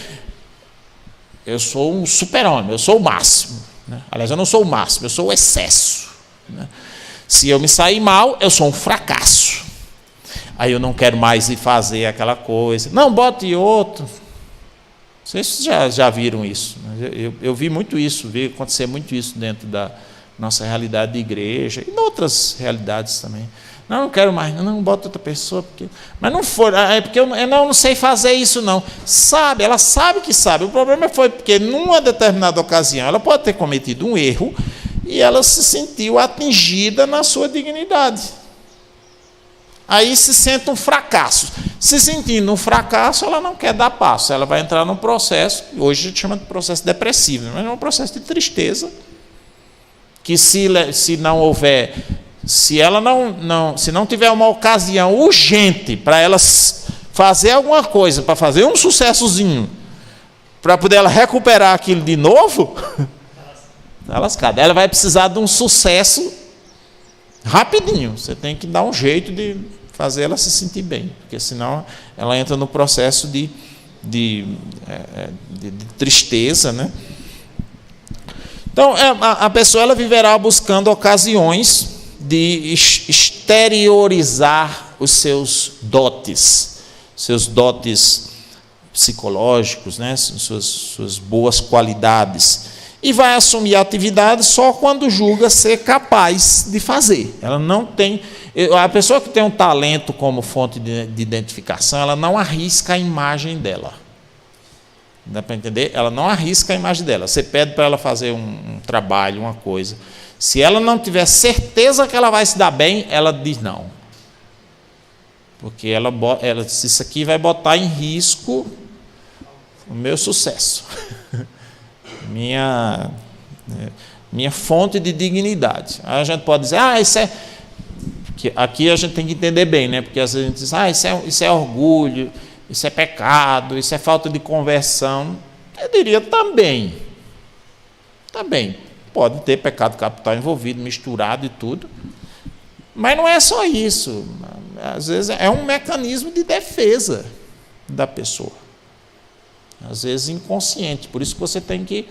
eu sou um super-homem, eu sou o máximo, né? Aliás, eu não sou o máximo, eu sou o excesso, né? Se eu me sair mal, eu sou um fracasso. Aí eu não quero mais ir fazer aquela coisa. Não, bote outro. Vocês já viram isso, né? Eu vi muito isso, vi acontecer muito isso dentro da nossa realidade de igreja e em outras realidades também. Não quero mais, não bota outra pessoa, mas não for, é porque eu não sei fazer isso não. Sabe, ela sabe que sabe. O problema foi porque numa determinada ocasião ela pode ter cometido um erro e ela se sentiu atingida na sua dignidade. Aí se sente um fracasso. Se sentindo um fracasso, ela não quer dar passo. Ela vai entrar num processo, hoje a gente chama de processo depressivo, mas é um processo de tristeza, que se não houver, se ela se não tiver uma ocasião urgente para ela fazer alguma coisa, para fazer um sucessozinho, para poder ela recuperar aquilo de novo, está lascada. Ela vai precisar de um sucesso rapidinho. Você tem que dar um jeito de fazer ela se sentir bem, porque senão ela entra no processo de tristeza, né? Então, a pessoa ela viverá buscando ocasiões de exteriorizar os seus dotes psicológicos, né? Suas boas qualidades, e vai assumir a atividade só quando julga ser capaz de fazer. Ela não tem... A pessoa que tem um talento como fonte de identificação, ela não arrisca a imagem dela. Dá para entender? Ela não arrisca a imagem dela. Você pede para ela fazer um trabalho, uma coisa. Se ela não tiver certeza que ela vai se dar bem, ela diz não. Porque ela diz, isso aqui vai botar em risco o meu sucesso. minha fonte de dignidade. Aí a gente pode dizer, isso é... Que aqui a gente tem que entender bem, né? Porque às vezes a gente diz, isso é orgulho, isso é pecado, isso é falta de conversão. Eu diria também. Também. Pode ter pecado capital envolvido, misturado e tudo. Mas não é só isso. Às vezes é um mecanismo de defesa da pessoa. Às vezes inconsciente. Por isso que você tem que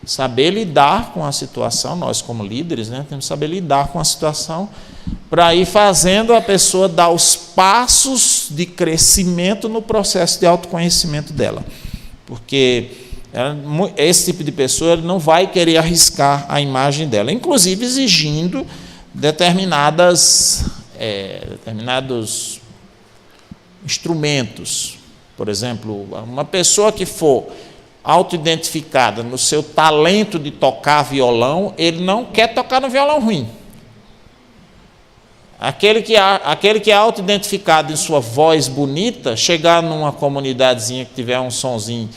saber lidar com a situação. Nós, como líderes, né, temos que saber lidar com a situação para ir fazendo a pessoa dar os passos de crescimento no processo de autoconhecimento dela. Porque esse tipo de pessoa ele não vai querer arriscar a imagem dela, inclusive exigindo determinados instrumentos. Por exemplo, uma pessoa que for autoidentificada no seu talento de tocar violão, ele não quer tocar no violão ruim. Aquele que é autoidentificado em sua voz bonita, chegar numa comunidadezinha que tiver um sonzinho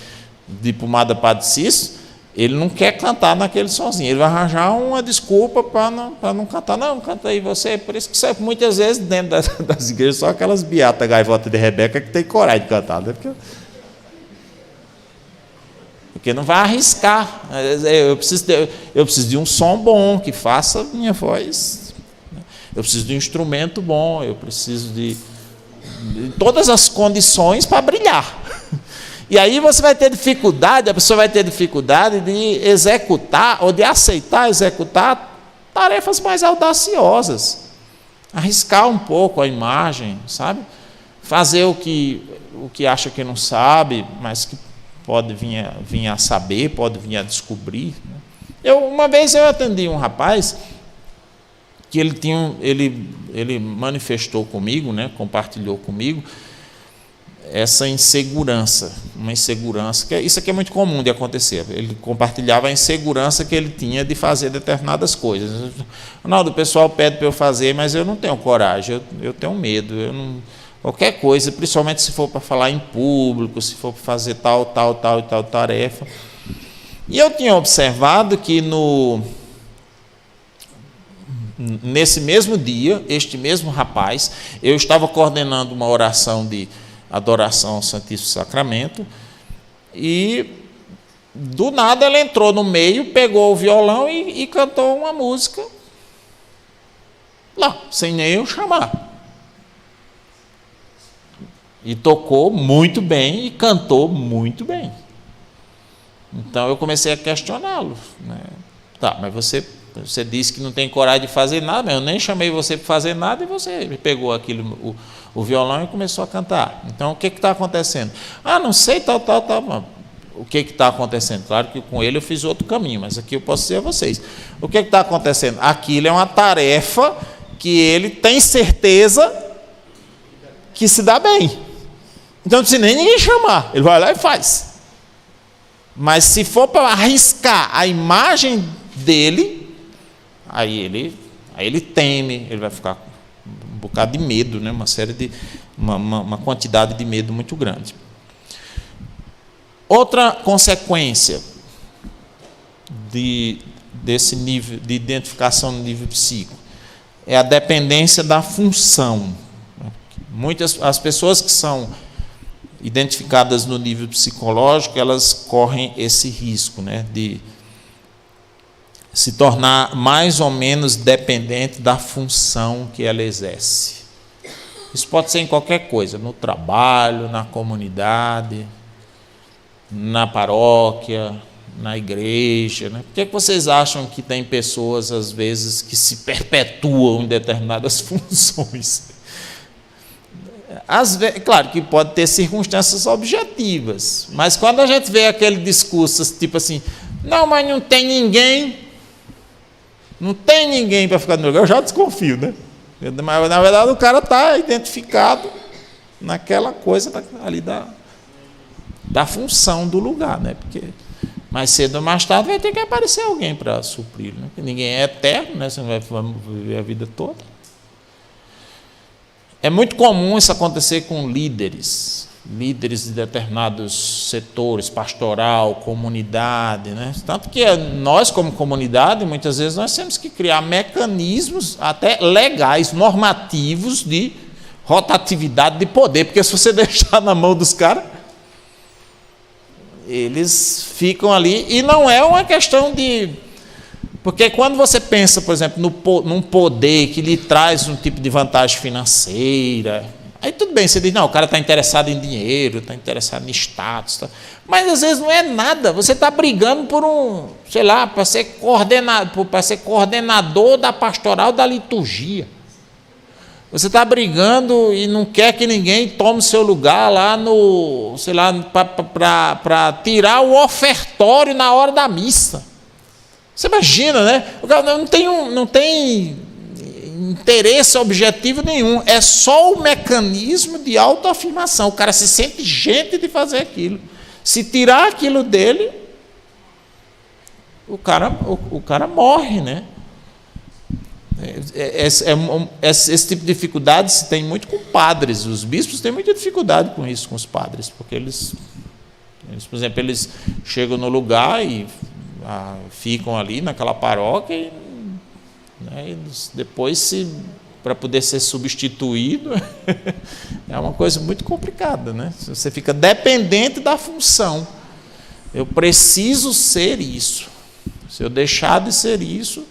de pomada Padre Cícero, ele não quer cantar naquele sonzinho, ele vai arranjar uma desculpa para não cantar. Não, canta aí você. Por isso que muitas vezes dentro das igrejas só aquelas beatas gaivota de Rebeca que tem coragem de cantar, né? Porque não vai arriscar. Eu preciso de um som bom que faça minha voz. Eu preciso de um instrumento bom, eu preciso de todas as condições para brilhar. E aí você vai ter dificuldade, a pessoa vai ter dificuldade de executar ou de aceitar executar tarefas mais audaciosas. Arriscar um pouco a imagem, sabe? Fazer o que acha que não sabe, mas que pode vir a saber, pode vir a descobrir. Uma vez eu atendi um rapaz que ele manifestou comigo, né, compartilhou comigo essa insegurança, uma insegurança, isso aqui é muito comum de acontecer. Ele compartilhava a insegurança que ele tinha de fazer determinadas coisas. Ronaldo, o pessoal pede para eu fazer, mas eu não tenho coragem, eu tenho medo, qualquer coisa, principalmente se for para falar em público, se for para fazer tal tarefa. E eu tinha observado que nesse mesmo dia, este mesmo rapaz, eu estava coordenando uma oração de adoração ao Santíssimo Sacramento, e do nada ela entrou no meio, pegou o violão e cantou uma música lá, sem nem eu chamar. E tocou muito bem e cantou muito bem. Então eu comecei a questioná-lo, né? Tá, mas você disse que não tem coragem de fazer nada, eu nem chamei você para fazer nada, e você pegou o violão e começou a cantar. Então, o que está acontecendo? Não sei, tal. O que está acontecendo? Claro que com ele eu fiz outro caminho, mas aqui eu posso dizer a vocês. O que está acontecendo? Aquilo é uma tarefa que ele tem certeza que se dá bem. Então, não precisa nem ninguém chamar, ele vai lá e faz. Mas se for para arriscar a imagem dele, Aí ele teme, ele vai ficar com um bocado de medo, né? Uma quantidade de medo muito grande. Outra consequência desse nível de identificação no nível psíquico é a dependência da função. As pessoas que são identificadas no nível psicológico, elas correm esse risco, né, de se tornar mais ou menos dependente da função que ela exerce. Isso pode ser em qualquer coisa, no trabalho, na comunidade, na paróquia, na igreja, né? Por que vocês acham que tem pessoas, às vezes, que se perpetuam em determinadas funções? Às vezes, claro que pode ter circunstâncias objetivas, mas quando a gente vê aquele discurso tipo assim, não, mas não tem ninguém para ficar no lugar, eu já desconfio, né? Mas, na verdade, o cara está identificado naquela coisa ali da função do lugar, né? Porque mais cedo ou mais tarde vai ter que aparecer alguém para suprir, né? Porque ninguém é eterno, né? Você não vai viver a vida toda. É muito comum isso acontecer com líderes de determinados setores, pastoral, comunidade, né? Tanto que nós, como comunidade, muitas vezes nós temos que criar mecanismos até legais, normativos de rotatividade de poder, porque se você deixar na mão dos caras, eles ficam ali, e não é uma questão de... Porque quando você pensa, por exemplo, num poder que lhe traz um tipo de vantagem financeira, aí tudo bem, você diz, não, o cara está interessado em dinheiro, está interessado em status, tá? Mas às vezes não é nada, você está brigando por para ser coordenador da pastoral da liturgia. Você está brigando e não quer que ninguém tome seu lugar lá para tirar o ofertório na hora da missa. Você imagina, né? O cara não tem interesse objetivo nenhum, é só o mecanismo de autoafirmação. O cara se sente gente de fazer aquilo. Se tirar aquilo dele, o cara morre, né? Esse tipo de dificuldade se tem muito com padres. Os bispos têm muita dificuldade com isso, com os padres, porque eles por exemplo, eles chegam no lugar e ficam ali naquela paróquia e, né, eles depois, para poder ser substituído, é uma coisa muito complicada, né? Você fica dependente da função. Eu preciso ser isso. Se eu deixar de ser isso,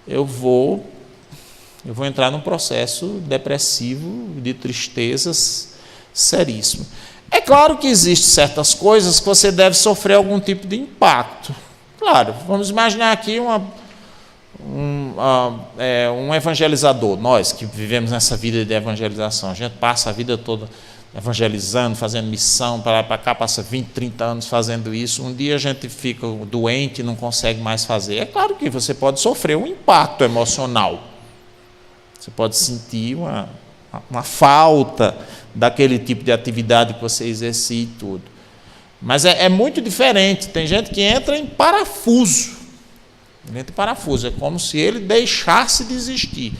eu vou entrar num processo depressivo, de tristezas seríssimo. É claro que existem certas coisas que você deve sofrer algum tipo de impacto. Claro, vamos imaginar aqui um evangelizador, nós que vivemos nessa vida de evangelização, a gente passa a vida toda evangelizando, fazendo missão, para cá, passa 20, 30 anos fazendo isso, um dia a gente fica doente e não consegue mais fazer. É claro que você pode sofrer um impacto emocional, você pode sentir uma falta daquele tipo de atividade que você exercia e tudo. Mas é muito diferente. Tem gente que entra em parafuso. É como se ele deixasse de existir.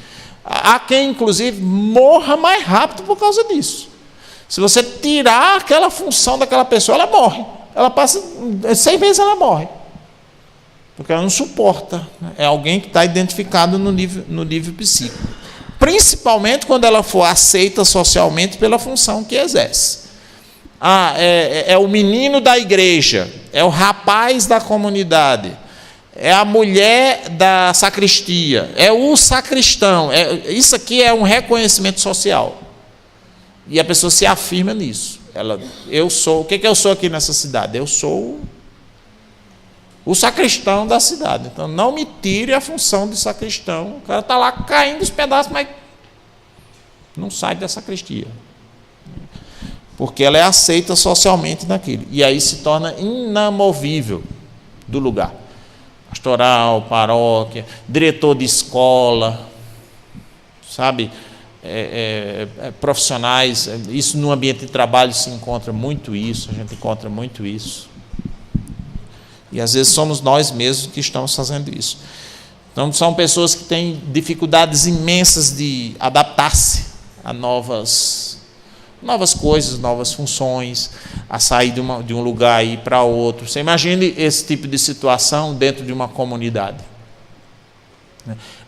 Há quem, inclusive, morra mais rápido por causa disso. Se você tirar aquela função daquela pessoa, ela morre. Ela passa 6 meses, ela morre. Porque ela não suporta. É alguém que está identificado no nível psíquico. Principalmente quando ela for aceita socialmente pela função que exerce. É o menino da igreja, é o rapaz da comunidade, é a mulher da sacristia, é o sacristão. Isso aqui é um reconhecimento social. E a pessoa se afirma nisso. O que eu sou aqui nessa cidade? Eu sou o sacristão da cidade. Então, não me tire a função de sacristão. O cara está lá caindo os pedaços, mas não sai da sacristia. Porque ela é aceita socialmente naquilo. E aí se torna inamovível do lugar. Pastoral, paróquia, diretor de escola, sabe? Profissionais. Isso no ambiente de trabalho se encontra muito isso, a gente encontra muito isso. E às vezes somos nós mesmos que estamos fazendo isso. Então, são pessoas que têm dificuldades imensas de adaptar-se a novas coisas, novas funções, a sair de um lugar e ir para outro. Você imagine esse tipo de situação dentro de uma comunidade.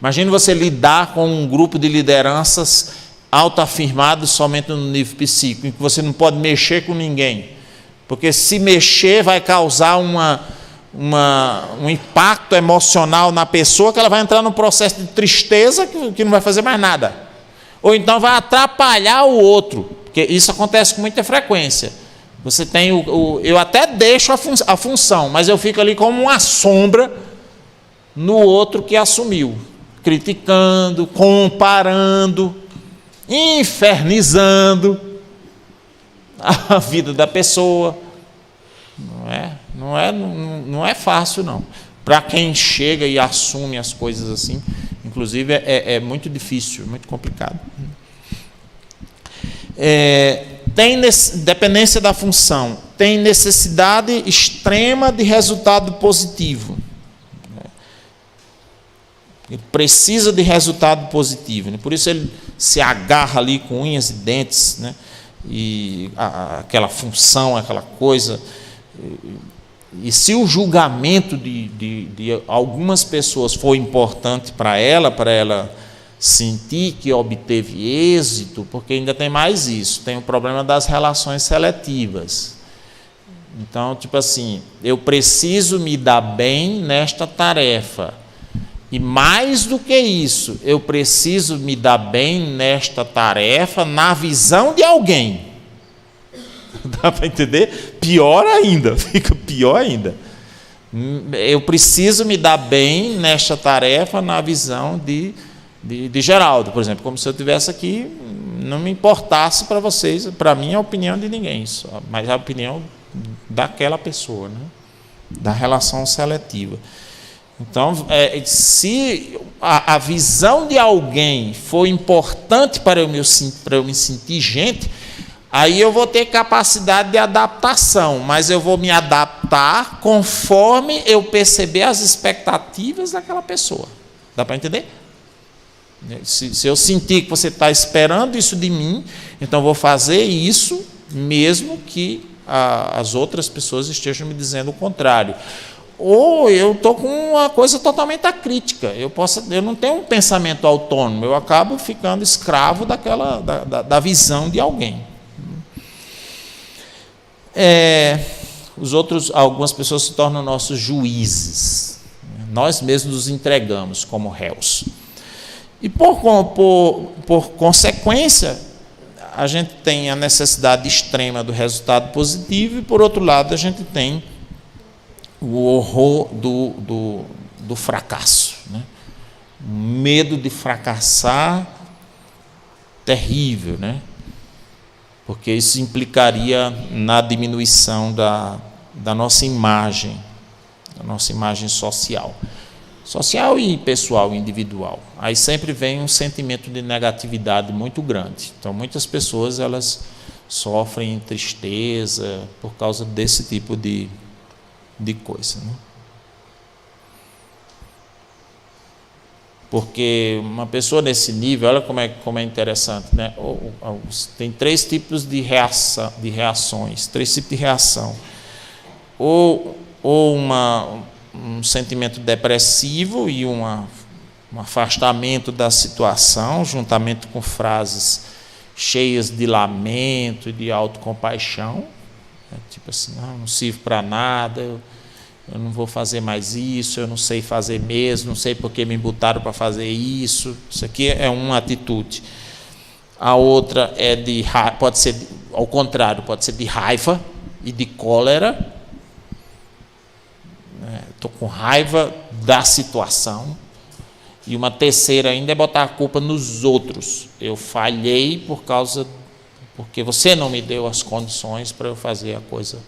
Imagine você lidar com um grupo de lideranças autoafirmados somente no nível psíquico, em que você não pode mexer com ninguém, porque se mexer vai causar um impacto emocional na pessoa, que ela vai entrar num processo de tristeza que não vai fazer mais nada, ou então vai atrapalhar o outro, porque isso acontece com muita frequência. Você tem eu até deixo a função, mas eu fico ali como uma sombra no outro que assumiu, criticando, comparando, infernizando a vida da pessoa. Não é fácil, não. Para quem chega e assume as coisas assim, inclusive é muito difícil, muito complicado. Tem dependência da função, tem necessidade extrema de resultado positivo. Ele precisa de resultado positivo, né? Por isso ele se agarra ali com unhas e dentes, né? E aquela função, aquela coisa. E se o julgamento de algumas pessoas for importante para ela sentir que obteve êxito, porque ainda tem mais isso, tem o problema das relações seletivas. Então, tipo assim, eu preciso me dar bem nesta tarefa. E mais do que isso, eu preciso me dar bem nesta tarefa na visão de alguém. Dá para entender? Pior ainda, fica pior ainda. Eu preciso me dar bem nesta tarefa na visão de Geraldo, por exemplo, como se eu estivesse aqui, não me importasse para vocês, para mim, a opinião de ninguém, só, mas a opinião daquela pessoa, né? Da relação seletiva. Então, se a visão de alguém for importante para eu me sentir gente, aí eu vou ter capacidade de adaptação, mas eu vou me adaptar conforme eu perceber as expectativas daquela pessoa. Dá para entender? Se eu sentir que você está esperando isso de mim, então eu vou fazer isso, mesmo que as outras pessoas estejam me dizendo o contrário. Ou eu estou com uma coisa totalmente acrítica, eu não tenho um pensamento autônomo, eu acabo ficando escravo da visão de alguém. Algumas pessoas se tornam nossos juízes, nós mesmos nos entregamos como réus. E por consequência, a gente tem a necessidade extrema do resultado positivo, e por outro lado a gente tem o horror do fracasso, né? Medo de fracassar terrível, né? Porque isso implicaria na diminuição da nossa imagem social e pessoal, individual. Aí sempre vem um sentimento de negatividade muito grande. Então, muitas pessoas elas sofrem tristeza por causa desse tipo de coisa, né? Porque uma pessoa nesse nível, olha como é interessante, né? Tem três tipos de reações, três tipos de reação. Ou um sentimento depressivo e um afastamento da situação, juntamente com frases cheias de lamento e de autocompaixão, tipo assim, não sirvo para nada, eu não vou fazer mais isso, eu não sei fazer mesmo, não sei porque me botaram para fazer isso. Isso aqui é uma atitude. A outra pode ser ao contrário, pode ser de raiva e de cólera. Estou com raiva da situação. E uma terceira ainda é botar a culpa nos outros. Eu falhei porque você não me deu as condições para eu fazer a coisa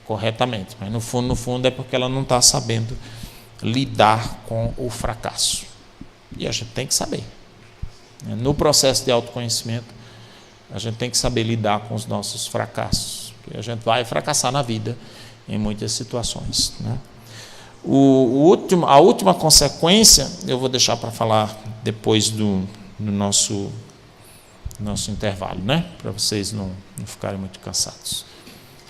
corretamente. Mas no fundo é porque ela não está sabendo lidar com o fracasso. E a gente tem que saber. No processo de autoconhecimento, a gente tem que saber lidar com os nossos fracassos. Porque a gente vai fracassar na vida em muitas situações, né? A última consequência, eu vou deixar para falar depois do nosso intervalo, né? Para vocês não ficarem muito cansados.